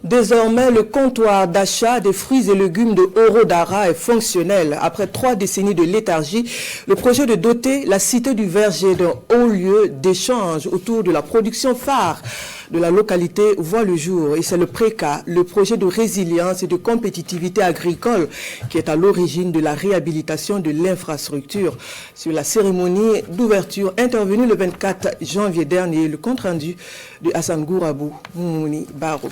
Désormais, le comptoir d'achat des fruits et légumes de Orodara est fonctionnel. Après 3 décennies de léthargie, le projet de doter la cité du Verger d'un haut lieu d'échange autour de la production phare de la localité voit le jour. Et c'est le PRECA, le projet de résilience et de compétitivité agricole, qui est à l'origine de la réhabilitation de l'infrastructure. Sur la cérémonie d'ouverture intervenue le 24 janvier dernier, le compte-rendu de Hassan Gourabou Moumouni Barou.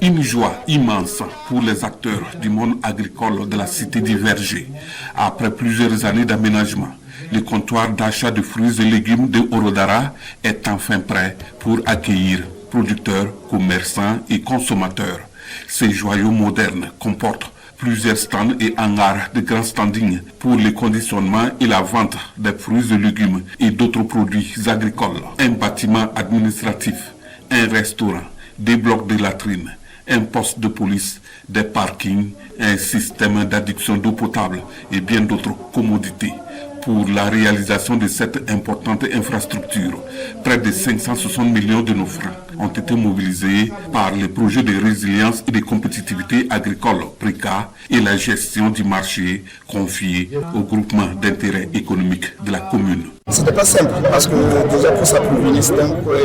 Une joie immense pour les acteurs du monde agricole de la cité du Verger. Après plusieurs années d'aménagement, le comptoir d'achat de fruits et légumes de Orodara est enfin prêt pour accueillir producteurs, commerçants et consommateurs. Ces joyaux modernes comportent plusieurs stands et hangars de grand standing pour le conditionnement et la vente des fruits et légumes et d'autres produits agricoles. Un bâtiment administratif, un restaurant, des blocs de latrines, un poste de police, des parkings, un système d'adduction d'eau potable et bien d'autres commodités. Pour la réalisation de cette importante infrastructure, près de 560 millions de nos francs ont été mobilisés par le projet de résilience et de compétitivité agricole PRECA et la gestion du marché confié au groupement d'intérêt économique de la commune. C'était pas simple parce que déjà pour s'approvisionner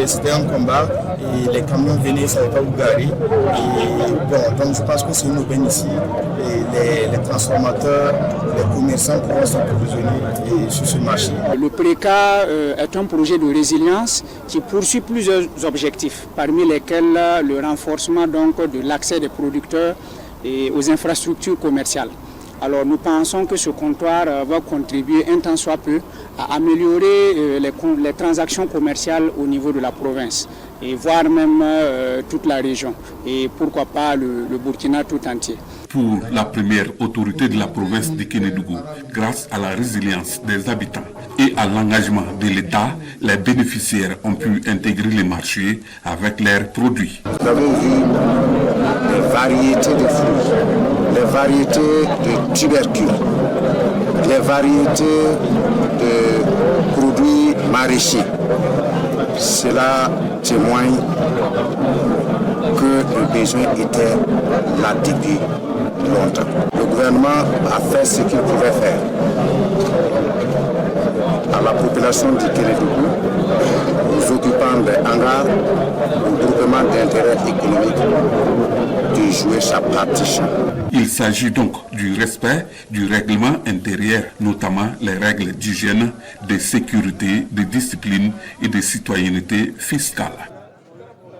c'était un combat et les camions venaient, ils ne savaient pas où garer. Et bon, donc je pense que c'est une aubaine ici. Et les transformateurs, les commerçants pourront s'approvisionner sur ce marché. Le PRECA est un projet de résilience qui poursuit plusieurs objectifs, parmi lesquels le renforcement donc, de l'accès des producteurs et aux infrastructures commerciales. Alors nous pensons que ce comptoir va contribuer un tant soit peu à améliorer les transactions commerciales au niveau de la province et voire même toute la région et pourquoi pas le Burkina tout entier. Pour la première autorité de la province de Kénédougou, grâce à la résilience des habitants et à l'engagement de l'État, les bénéficiaires ont pu intégrer les marchés avec leurs produits. Nous avons vu des variétés de fruits, les variétés de tubercules, les variétés de produits maraîchers. Cela témoigne que le besoin était là depuis longtemps. Le gouvernement a fait ce qu'il pouvait faire. À la population du Kénédougou, nous occupant des hangars, au groupement d'intérêt économique, de jouer sa partition. Il s'agit donc du respect du règlement intérieur, notamment les règles d'hygiène, de sécurité, de discipline et de citoyenneté fiscale.